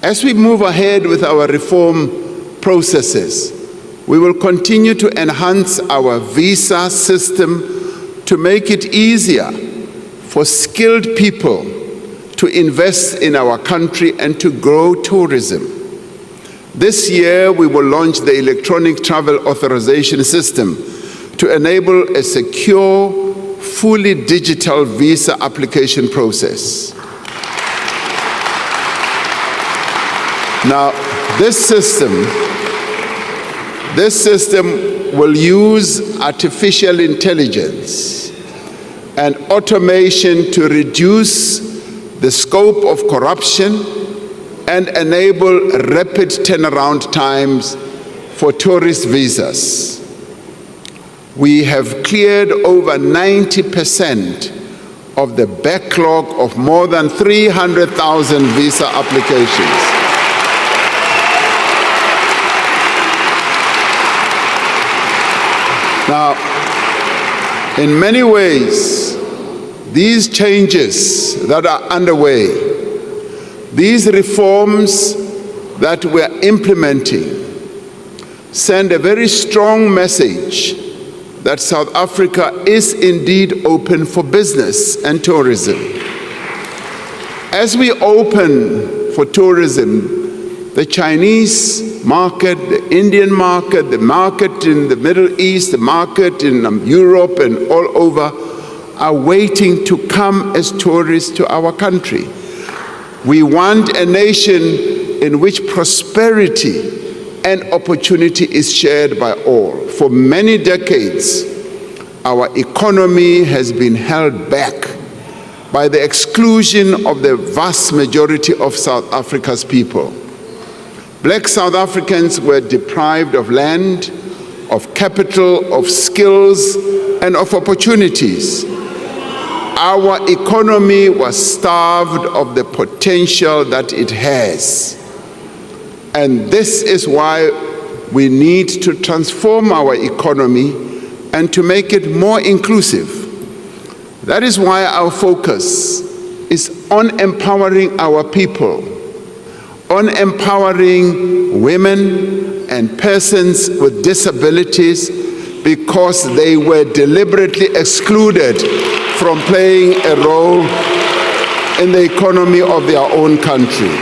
As we move ahead with our reform processes, we will continue to enhance our visa system to make it easier for skilled people to invest in our country and to grow tourism. This year, we will launch the electronic travel authorization system to enable a secure, fully digital visa application process. Now, this system will use artificial intelligence and automation to reduce the scope of corruption and enable rapid turnaround times for tourist visas. We have cleared over 90% of the backlog of more than 300,000 visa applications. Now, in many ways, these changes that are underway, these reforms that we're implementing, send a very strong message that South Africa is indeed open for business and tourism. As we open for tourism, the Chinese market, the Indian market, the market in the Middle East, the market in Europe and all over are waiting to come as tourists to our country. We want a nation in which prosperity and opportunity is shared by all. For many decades, our economy has been held back by the exclusion of the vast majority of South Africa's people. Black South Africans were deprived of land, of capital, of skills, and of opportunities. Our economy was starved of the potential that it has. And this is why we need to transform our economy and to make it more inclusive. That is why our focus is on empowering our people, on empowering women and persons with disabilities, because they were deliberately excluded from playing a role in the economy of their own country.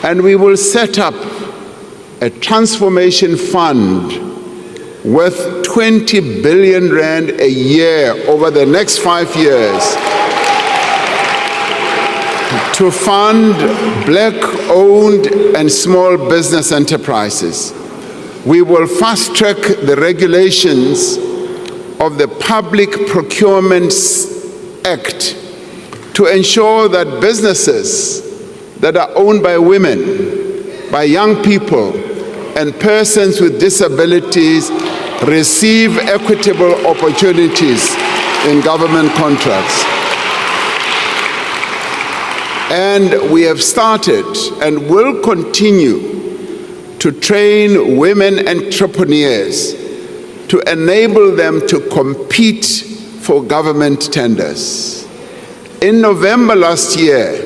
And we will set up a transformation fund worth 20 billion rand a year over the next 5 years to fund Black-owned and small business enterprises. We will fast-track the regulations of the Public Procurement Act to ensure that businesses that are owned by women, by young people, and persons with disabilities receive equitable opportunities in government contracts. And we have started and will continue to train women entrepreneurs to enable them to compete for government tenders. In November last year,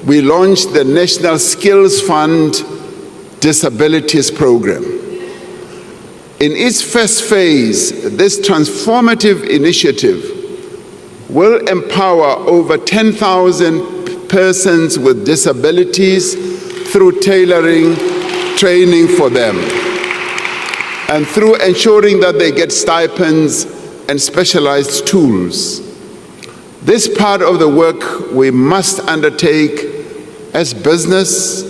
we launched the National Skills Fund Disabilities Program. In its first phase, this transformative initiative will empower over 10,000 persons with disabilities through tailoring training for them and through ensuring that they get stipends and specialized tools. This part of the work we must undertake as business,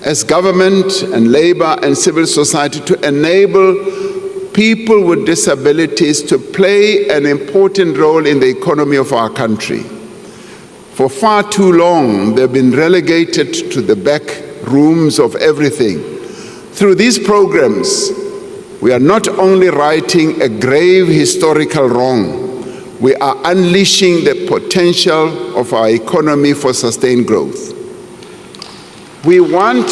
as government and labor and civil society to enable people with disabilities to play an important role in the economy of our country. For far too long, they've been relegated to the back rooms of everything. Through these programs, we are not only righting a grave historical wrong, we are unleashing the potential of our economy for sustained growth. We want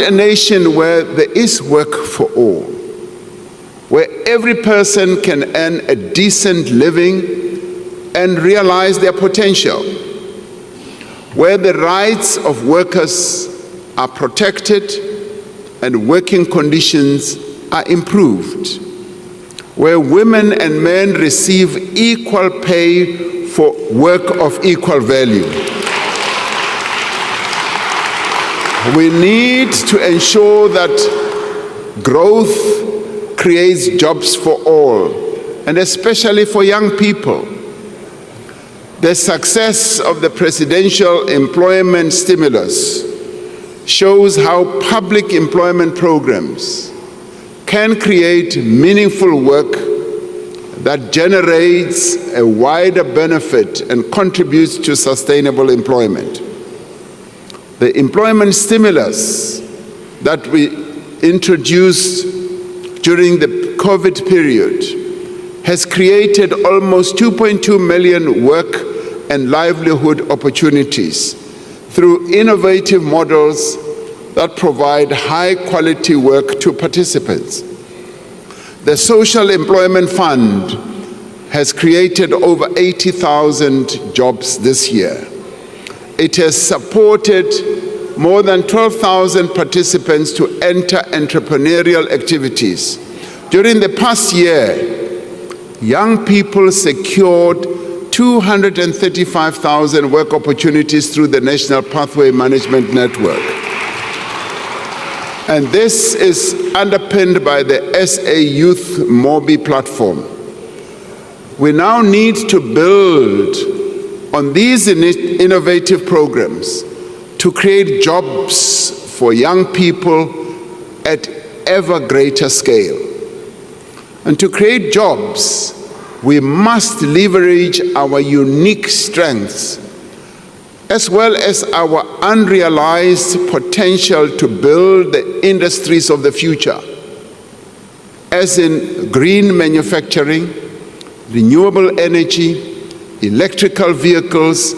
a nation where there is work for all, where every person can earn a decent living and realize their potential. where the rights of workers are protected and working conditions are improved, where women and men receive equal pay for work of equal value. We need to ensure that growth creates jobs for all, and especially for young people. The success of the presidential employment stimulus shows how public employment programs can create meaningful work that generates a wider benefit and contributes to sustainable employment. The employment stimulus that we introduced during the COVID period has created almost 2.2 million work and livelihood opportunities through innovative models that provide high-quality work to participants. The Social Employment Fund has created over 80,000 jobs this year. It has supported more than 12,000 participants to enter entrepreneurial activities. During the past year, young people secured 235,000 work opportunities through the National Pathway Management Network. And this is underpinned by the SA Youth Mobi platform. We now need to build on these innovative programs to create jobs for young people at ever greater scale. And to create jobs, we must leverage our unique strengths as well as our unrealized potential to build the industries of the future, as in green manufacturing, renewable energy, electrical vehicles,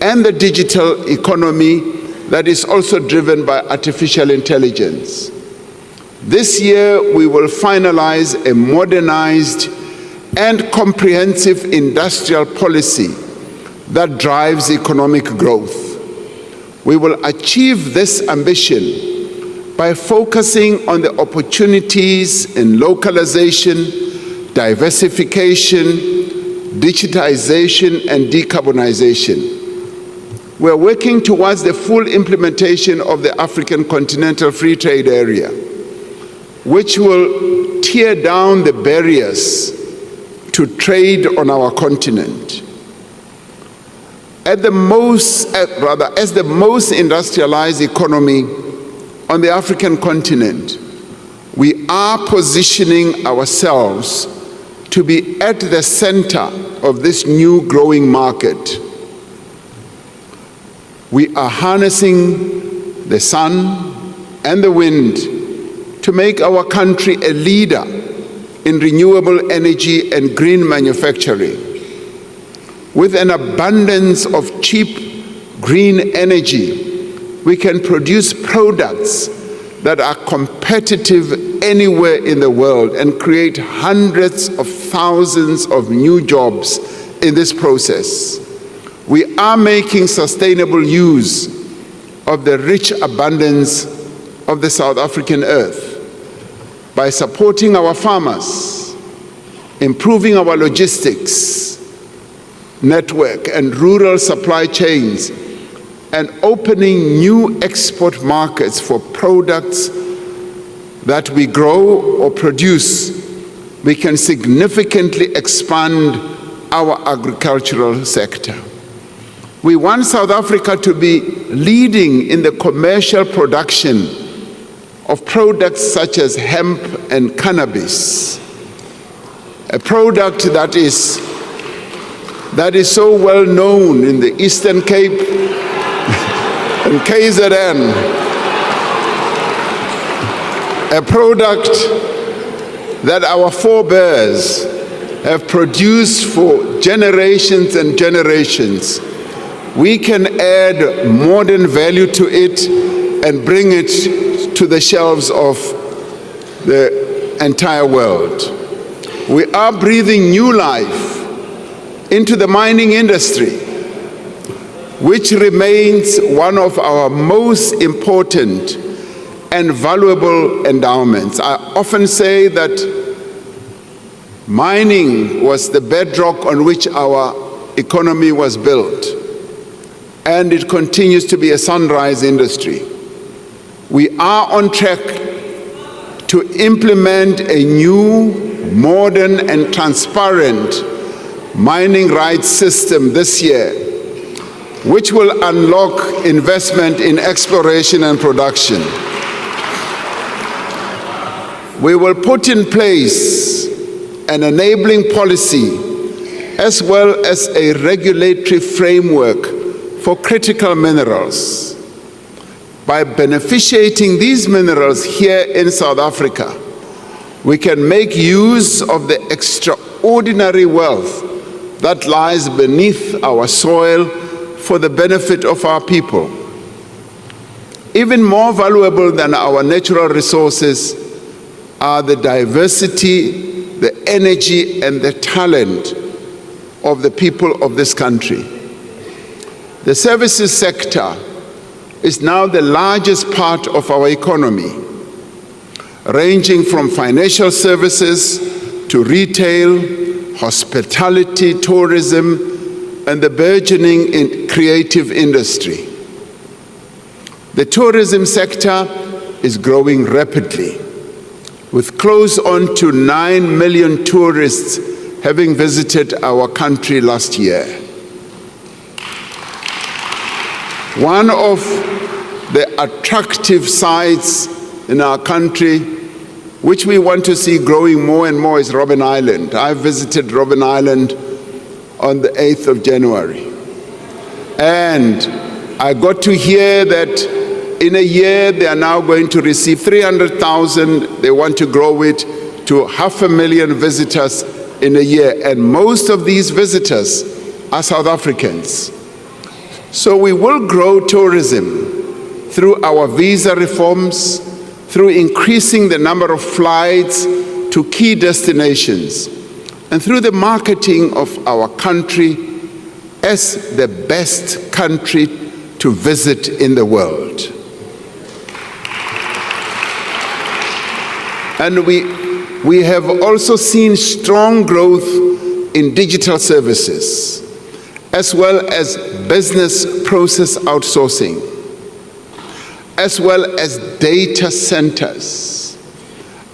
and the digital economy that is also driven by artificial intelligence. This year, we will finalize a modernized and comprehensive industrial policy that drives economic growth. We will achieve this ambition by focusing on the opportunities in localization, diversification, digitization, and decarbonization. We're working towards the full implementation of the African Continental Free Trade Area, which will tear down the barriers to trade on our continent. As the most industrialized economy on the African continent, we are positioning ourselves to be at the center of this new growing market. We are harnessing the sun and the wind to make our country a leader in renewable energy and green manufacturing. With an abundance of cheap green energy, we can produce products that are competitive anywhere in the world and create hundreds of thousands of new jobs in this process. We are making sustainable use of the rich abundance of the South African earth by supporting our farmers, improving our logistics network and rural supply chains, and opening new export markets for products that we grow or produce. We can significantly expand our agricultural sector. We want South Africa to be leading in the commercial production of products such as hemp and cannabis, a product that is so well known in the Eastern Cape and KZN, a product that our forebears have produced for generations and generations. We can add modern value to it and bring it to the shelves of the entire world. We are breathing new life into the mining industry. which remains one of our most important and valuable endowments. I often say that mining was the bedrock on which our economy was built, and it continues to be a sunrise industry. We are on track to implement a new, modern, and transparent mining rights system this year, which will unlock investment in exploration and production. We will put in place an enabling policy as well as a regulatory framework for critical minerals. By beneficiating these minerals here in South Africa, we can make use of the extraordinary wealth that lies beneath our soil for the benefit of our people. Even more valuable than our natural resources are the diversity, the energy, and the talent of the people of this country. The services sector is now the largest part of our economy, ranging from financial services to retail, hospitality, tourism, and the burgeoning creative industry. The tourism sector is growing rapidly, with close on to 9 million tourists having visited our country last year. One of the attractive sites in our country, which we want to see growing more and more, is Robben Island. I visited Robben Island on the 8th of January. And I got to hear that in a year they are now going to receive 300,000. They want to grow it to 500,000 visitors in a year. And most of these visitors are South Africans. So we will grow tourism through our visa reforms, through increasing the number of flights to key destinations, and through the marketing of our country as the best country to visit in the world. And we have also seen strong growth in digital services, as well as business process outsourcing, as well as data centers.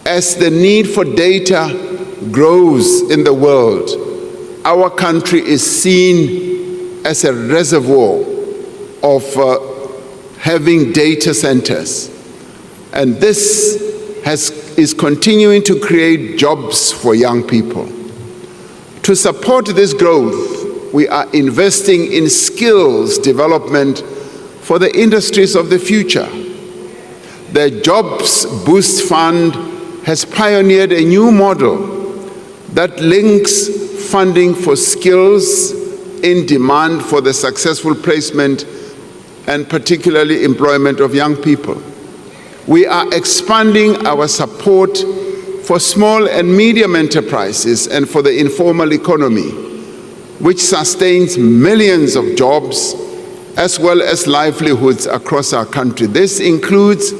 As the need for data grows in the world, our country is seen as a reservoir of having data centers. And this is continuing to create jobs for young people. To support this growth, we are investing in skills development for the industries of the future. The Jobs Boost Fund has pioneered a new model that links funding for skills in demand for the successful placement and particularly employment of young people. We are expanding our support for small and medium enterprises and for the informal economy, which sustains millions of jobs as well as livelihoods across our country. This includes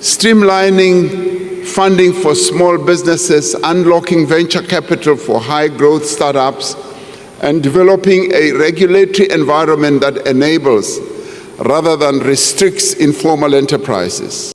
streamlining funding for small businesses, unlocking venture capital for high-growth startups, and developing a regulatory environment that enables rather than restricts informal enterprises.